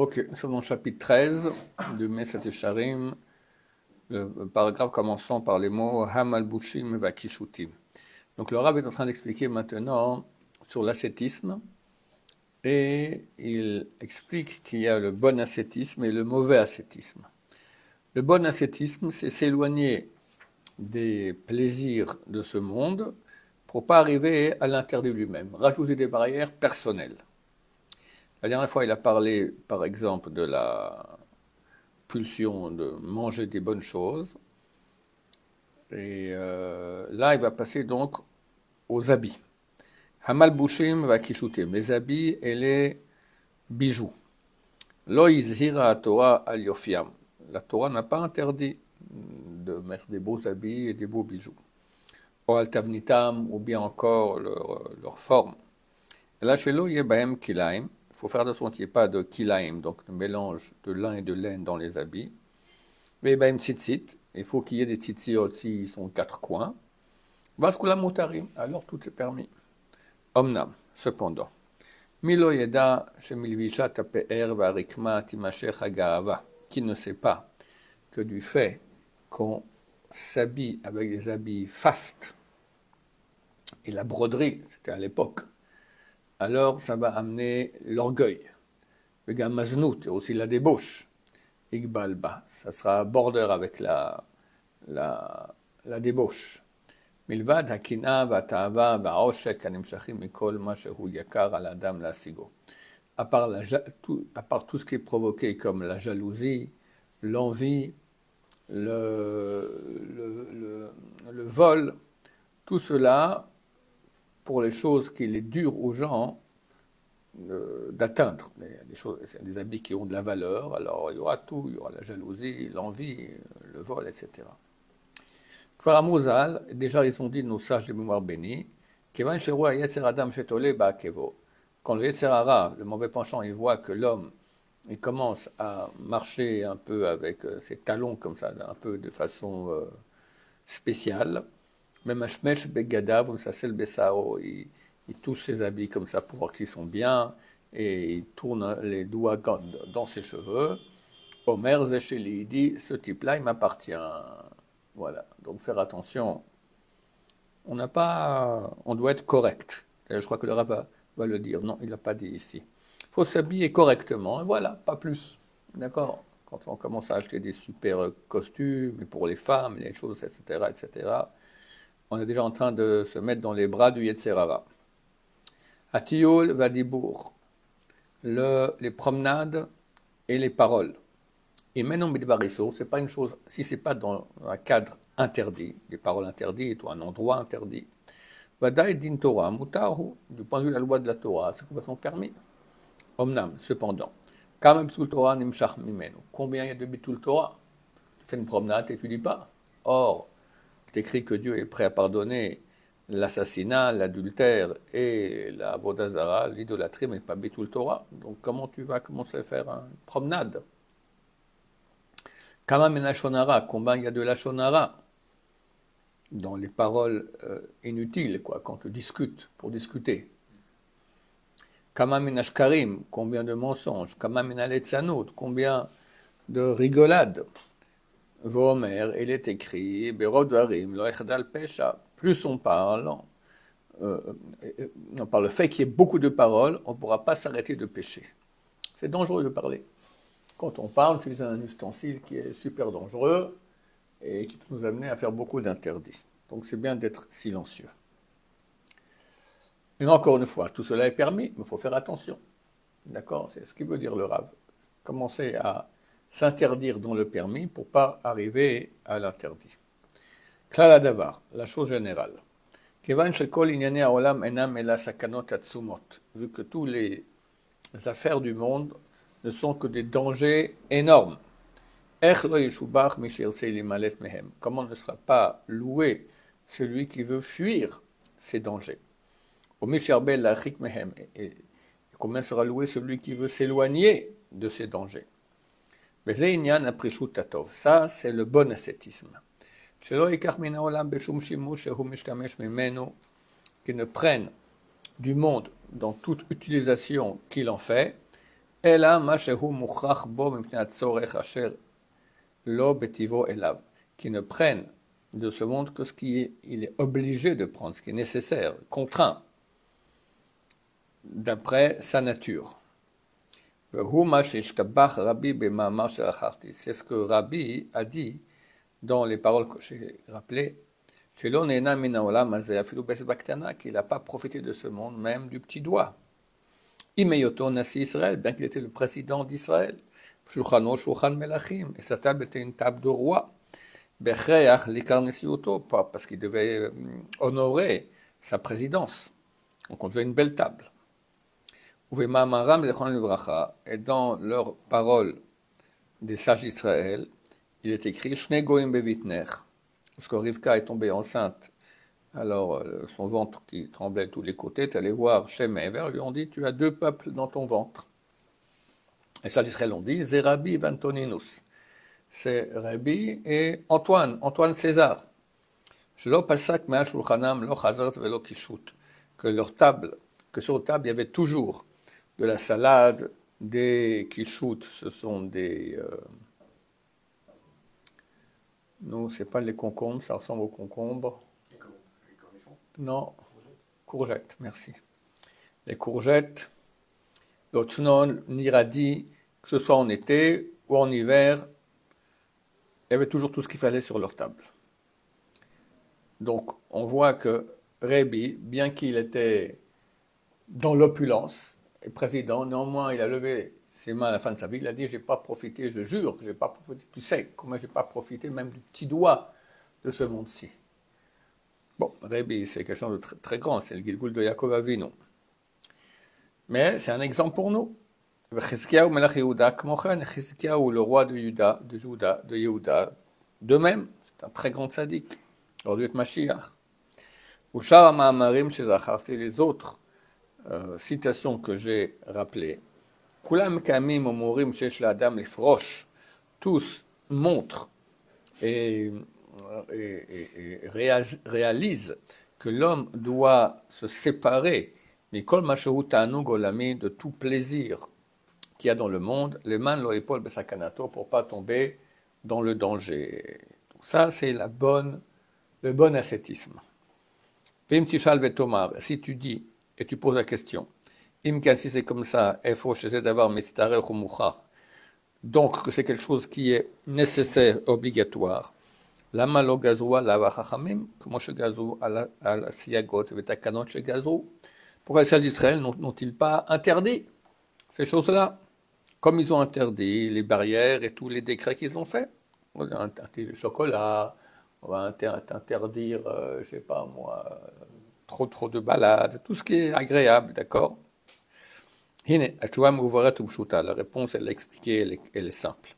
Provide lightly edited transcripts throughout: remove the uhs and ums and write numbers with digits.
Ok, nous sommes dans le chapitre 13 de Mesat Esharim, le paragraphe commençant par les mots Hamal Bushim Vakishutim. Donc le Rav est en train d'expliquer maintenant sur l'ascétisme et il explique qu'il y a le bon ascétisme et le mauvais ascétisme. Le bon ascétisme, c'est s'éloigner des plaisirs de ce monde pour pas arriver à l'interdit lui-même, rajouter des barrières personnelles. La dernière fois, il a parlé, par exemple, de la pulsion de manger des bonnes choses. Et là, il va passer donc aux habits. Hamal Bushim va kishutim, les habits et les bijoux. Lo izhira Torah al yofiam. La Torah n'a pas interdit de mettre des beaux habits et des beaux bijoux. O al tavnitam, ou bien encore leur forme. Et là, chez lo yebahem kilaim. Il faut faire attention qu'il n'y ait pas de kilaim, donc le mélange de lin et de laine dans les habits. Mais tzitzit, il faut qu'il y ait des tzitziot s'ils sont quatre coins. Vaskula mutarim, alors tout est permis. Omnam, cependant. Milo yeda shemilvishat ape'er varikma timashech haga'ava, qui ne sait pas que du fait qu'on s'habille avec des habits fastes et la broderie, c'était à l'époque, alors ça va amener l'orgueil. Le gamaznout, aussi la débauche. Igbalba, ça sera border avec la débauche. Milvad hakina vatava vaoshek animshachim mikol ma shehu yakar al adam lasigo. À part tout ce qui est provoqué comme la jalousie, l'envie, le vol, tout cela, pour les choses qu'il est dur aux gens d'atteindre. Des habits qui ont de la valeur, alors il y aura tout, il y aura la jalousie, l'envie, le vol, etc. Kfar Amuzal, déjà ils ont dit nos sages de mémoire bénis, Kevan Sheroua Yetzer Adam Shetole Ba'akevo. Quand le Yetzer Hara, le mauvais penchant, il voit que l'homme il commence à marcher un peu avec ses talons comme ça, un peu de façon spéciale, même Ashmesh Begadav, ou Sasel Besao, il touche ses habits comme ça pour voir qu'ils sont bien, et il tourne les doigts dans ses cheveux. Omer Zesheli, il dit, ce type-là, il m'appartient. Voilà, donc faire attention. On doit être correct. Je crois que le rabbin va le dire. Non, il l'a pas dit ici. Il faut s'habiller correctement, et voilà, pas plus. D'accord? Quand on commence à acheter des super costumes, et pour les femmes, les choses, etc., etc., on est déjà en train de se mettre dans les bras du Yetzer Hara. Atiyul Vadibour, les promenades et les paroles. Et maintenant, Midvariso, c'est pas une chose, si c'est pas dans un cadre interdit, des paroles interdites ou un endroit interdit. Vadaï din Torah, mutahu, du point de vue de la loi de la Torah, c'est complètement permis. Omnam, cependant, Kamem sul Torah nimshach mimenu. Combien il y a de bitul Torah? Tu fais une promenade et tu dis pas. Or, c'est écrit que Dieu est prêt à pardonner l'assassinat, l'adultère et la vodazara, l'idolâtrie, mais pas bitul Torah. Donc comment tu vas commencer à faire une promenade? Kama menashonara, combien il y a de la shonara dans les paroles inutiles, quoi, quand tu discutes, pour discuter. Kama menashkarim, combien de mensonges. Kama menaletzanot, combien de rigolades. Vomer, il est écrit, Berodvarim, lo echdal pesha, plus on parle, par le fait qu'il y ait beaucoup de paroles, on ne pourra pas s'arrêter de pécher. C'est dangereux de parler. Quand on parle, tu utilises un ustensile qui est super dangereux et qui peut nous amener à faire beaucoup d'interdits. Donc c'est bien d'être silencieux. Et encore une fois, tout cela est permis, mais il faut faire attention. D'accord? C'est ce qu'il veut dire le Rav. Commencer à s'interdire dans le permis pour ne pas arriver à l'interdit. Klal Davar, la chose générale. Kevan shekol inyane haolam enam ela sakanot atzumot. Vu que tous les affaires du monde ne sont que des dangers énormes. Comment ne sera pas loué celui qui veut fuir ces dangers? Et combien sera loué celui qui veut s'éloigner de ces dangers? Ça, c'est le bon ascétisme. Qui ne prenne du monde dans toute utilisation qu'il en fait, אלא מה שהוא מוכרח בו מבחינת צורך אשר לא בטיבו אליו, qui ne prennent de ce monde que ce qu'il est obligé de prendre, ce qui est nécessaire, contraint, d'après sa nature. והוא מה שהשתבח רבי במאמר שאכלתי. C'est ce que Rabbi a dit dans les paroles que j'ai rappelées, שלא נהנה מן העולם הזה אפילו באצבע קטנה, qu'il n'a pas profité de ce monde, même du petit doigt. עם היותו נשיא ישראל, bien qu'il était le président d'Israël, שולחנו שולחן מלכים, et sa table était une table de roi, בהכרח לעיקר נשיאותו, parce qu'il devait honorer sa présidence. Donc on faisait une belle table. ובמאמרם זיכרונם לברכה, et dans leurs paroles des sages d'Israël, il est écrit שני גויים בבטנך, parce que Rivka est tombée enceinte, alors son ventre qui tremblait de tous les côtés, est allé voir Shem et Ever, lui ont dit, tu as deux peuples dans ton ventre. Et ça, d'Israël ont dit, c'est Rabbi Vantoninus. C'est Rabbi et Antoine César. Shelo pasak me'al shulchanam lo chazart velo kishut. Que sur leur table, il y avait toujours de la salade, des quichoutes, ce sont des... non, c'est pas les concombres, ça ressemble aux concombres. Les cornichons? Non, courgettes, merci. Les courgettes, l'otnon, niradi, que ce soit en été ou en hiver, il y avait toujours tout ce qu'il fallait sur leur table. Donc, on voit que Rabbi, bien qu'il était dans l'opulence, et président, néanmoins, il a levé ses mains à la fin de sa vie, il a dit, j'ai pas profité, je jure que j'ai pas profité, tu sais comment j'ai pas profité même du petit doigt de ce monde-ci. Bon, Rabbi, c'est quelque chose de très, très grand, c'est le Gilgul de Yaakov Avinu. Mais c'est un exemple pour nous. Chizkiyahu Melech Yehuda, Kmochen, Chizkiyahu, le roi de Yehuda, de même, c'est un très grand tzaddik, aujourd'hui est Mashiach. Ushar Ma'amarim Shezacharti, les autres citations que j'ai rappelées, Kulam Kamim Omorim Shesh L'Adam Lifrosh, tous montrent et réalisent que l'homme doit se séparer Mikol Mashahu Ta'anug Olami, de tout plaisir qu'il y a dans le monde, les mains l'ont épaule Besakanato, pour pas tomber dans le danger. Donc ça, c'est le bon ascétisme. Vim Tishal Vetomar, si tu dis et tu poses la question, Imkan, si c'est comme ça, Efo Shezé d'avoir Mestare Khumuchar, donc que c'est quelque chose qui est nécessaire, obligatoire. Lama lo gazua lava chachamim, comment chez gazou à la siagot, vetakanot chez gazou. Pourquoi les sages d'Israël n'ont-ils pas interdit ces choses-là? Comme ils ont interdit les barrières et tous les décrets qu'ils ont faits. On va interdire le chocolat, on va interdire, je sais pas moi, trop de balades, tout ce qui est agréable, d'accord? La réponse, elle l'a expliquée, elle est simple.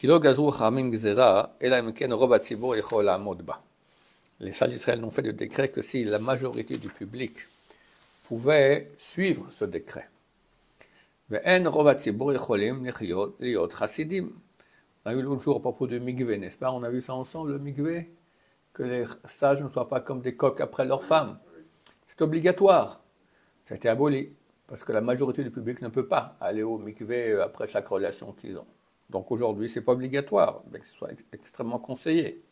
Les sages d'Israël n'ont fait de décret que si la majorité du public pouvait suivre ce décret. On a vu l'autre jour à propos de mikvé, n'est-ce pas? On a vu ça ensemble, le mikvé, que les sages ne soient pas comme des coqs après leurs femmes. C'est obligatoire. Ça a été aboli, parce que la majorité du public ne peut pas aller au mikvé après chaque relation qu'ils ont. Donc aujourd'hui, ce n'est pas obligatoire, mais que ce soit extrêmement conseillé.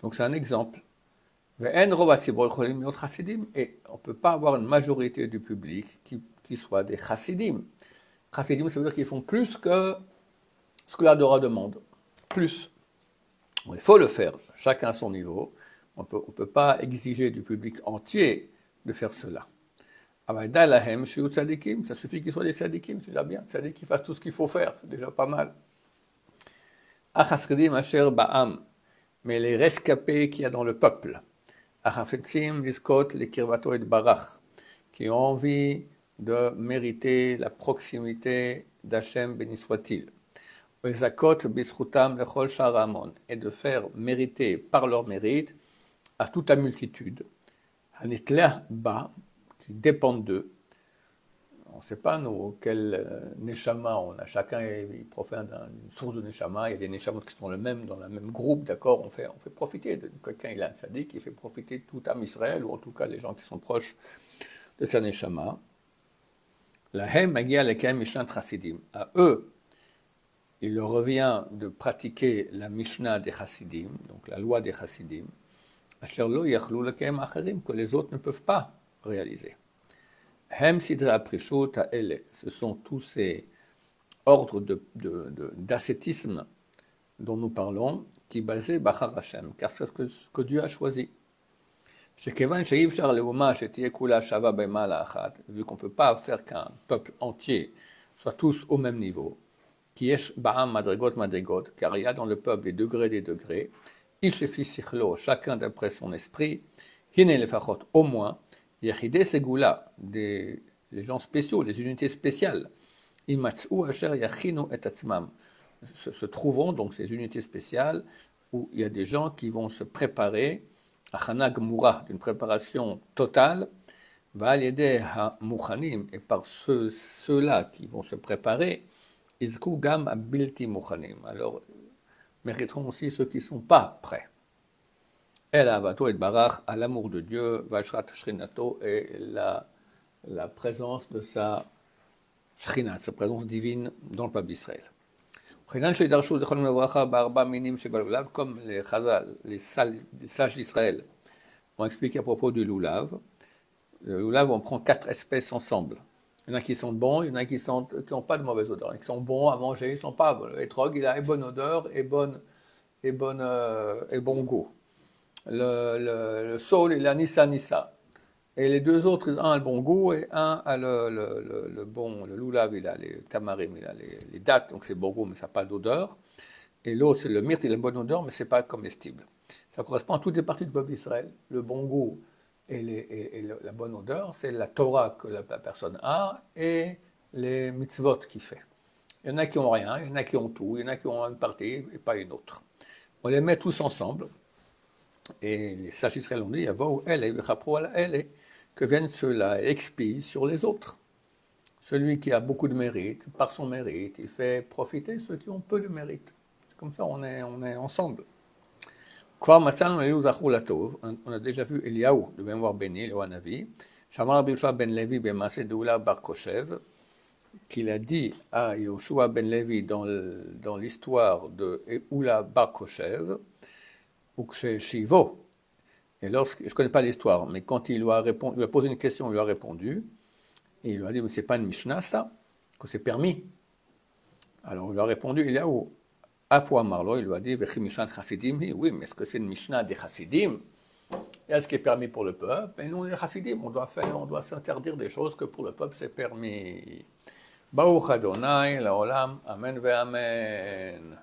Donc c'est un exemple. Et on ne peut pas avoir une majorité du public qui soit des chassidim. Chassidim, ça veut dire qu'ils font plus que ce que la Torah demande. Plus. Bon, il faut le faire, chacun à son niveau. On ne peut pas exiger du public entier de faire cela. Ça suffit qu'ils soient des tzadikim, c'est déjà bien. C'est-à-dire qu'ils fassent tout ce qu'il faut faire, c'est déjà pas mal. Mais les rescapés qu'il y a dans le peuple, qui ont envie de mériter la proximité d'Hachem, béni soit-il, et de faire mériter par leur mérite à toute la multitude, qui dépendent d'eux. On ne sait pas, nous, quel neshama on a. Chacun il profite d'une source de neshama. Il y a des neshamot qui sont dans le même groupe, d'accord. On fait profiter de quelqu'un, il a un sadique, qui fait profiter tout Am Israël, ou en tout cas les gens qui sont proches de sa neshama. Lahem magia lekem mishnat chassidim. À eux, il leur revient de pratiquer la Mishnah des chassidim, donc la loi des chassidim, asher lo yachlu lekem acherim, que les autres ne peuvent pas réaliser. Hem sidre aprishut ha'ele, ce sont tous ces ordres d'ascétisme dont nous parlons, qui basé Bachar Hashem, car c'est ce que Dieu a choisi. Vu qu'on ne peut pas faire qu'un peuple entier soit tous au même niveau, car il y a dans le peuple des degrés, chacun d'après son esprit, au moins, les gens spéciaux, les unités spéciales, se trouveront donc ces unités spéciales où il y a des gens qui vont se préparer Achana Gmura, d'une préparation totale, va l'aider à Mouchanim, et par ceux-là qui vont se préparer, Izku Gam Bilti Mouchanim. Alors, mériteront aussi ceux qui ne sont pas prêts. El Avato et Barach, à l'amour de Dieu, Vashrat Shrinato, et la présence de sa Shrinat, sa présence divine dans le peuple d'Israël. Comme les Chazal, les sages d'Israël ont expliqué à propos du loulav, le loulav, on prend 4 espèces ensemble. Il y en a qui sont bons, il y en a qui n'ont pas de mauvaise odeur. Ils sont bons à manger, ils ne sont pas bons. L'étrog, il a une bonne odeur et bon goût. Le saule, il a nissa. Et les deux autres, un a le bon goût et un a le loulav, il a les tamarim, il a les dattes, donc c'est bon goût, mais ça n'a pas d'odeur. Et l'autre, c'est le myrte, il a une bonne odeur, mais ce n'est pas comestible. Ça correspond à toutes les parties du peuple d'Israël. Le bon goût et la bonne odeur, c'est la Torah que la personne a et les mitzvot qu'il fait. Il y en a qui n'ont rien, il y en a qui ont tout, il y en a qui ont une partie et pas une autre. On les met tous ensemble. Et les sages d'Israël ont dit, que viennent ceux-là et expient sur les autres. Celui qui a beaucoup de mérite, par son mérite, il fait profiter ceux qui ont peu de mérite. C'est comme ça, on est ensemble. On a déjà vu Eliaou, de mémoire béni, Eliaou Hanavi, Shamar Rabbi Yoshua ben Levi ben Maaseh Deoula bar Koshev, qu'il a dit à Yoshua ben Levi dans l'histoire de Eoula bar Koshev, ou chez Shivo. Et je ne connais pas l'histoire, mais quand il lui a posé une question, il lui a répondu, et il lui a dit, mais c'est pas une Mishnah ça, que c'est permis. Alors il lui a répondu, il y a où Afou Amarlo, il lui a dit, Vechi Mishnah Chassidim, oui, mais est-ce que c'est une Mishnah des Chassidim? Et est-ce qui est permis pour le peuple? Et nous, les Chassidim, on doit s'interdire des choses que pour le peuple c'est permis. Baruch Adonai, la Olam, Amen ve Amen.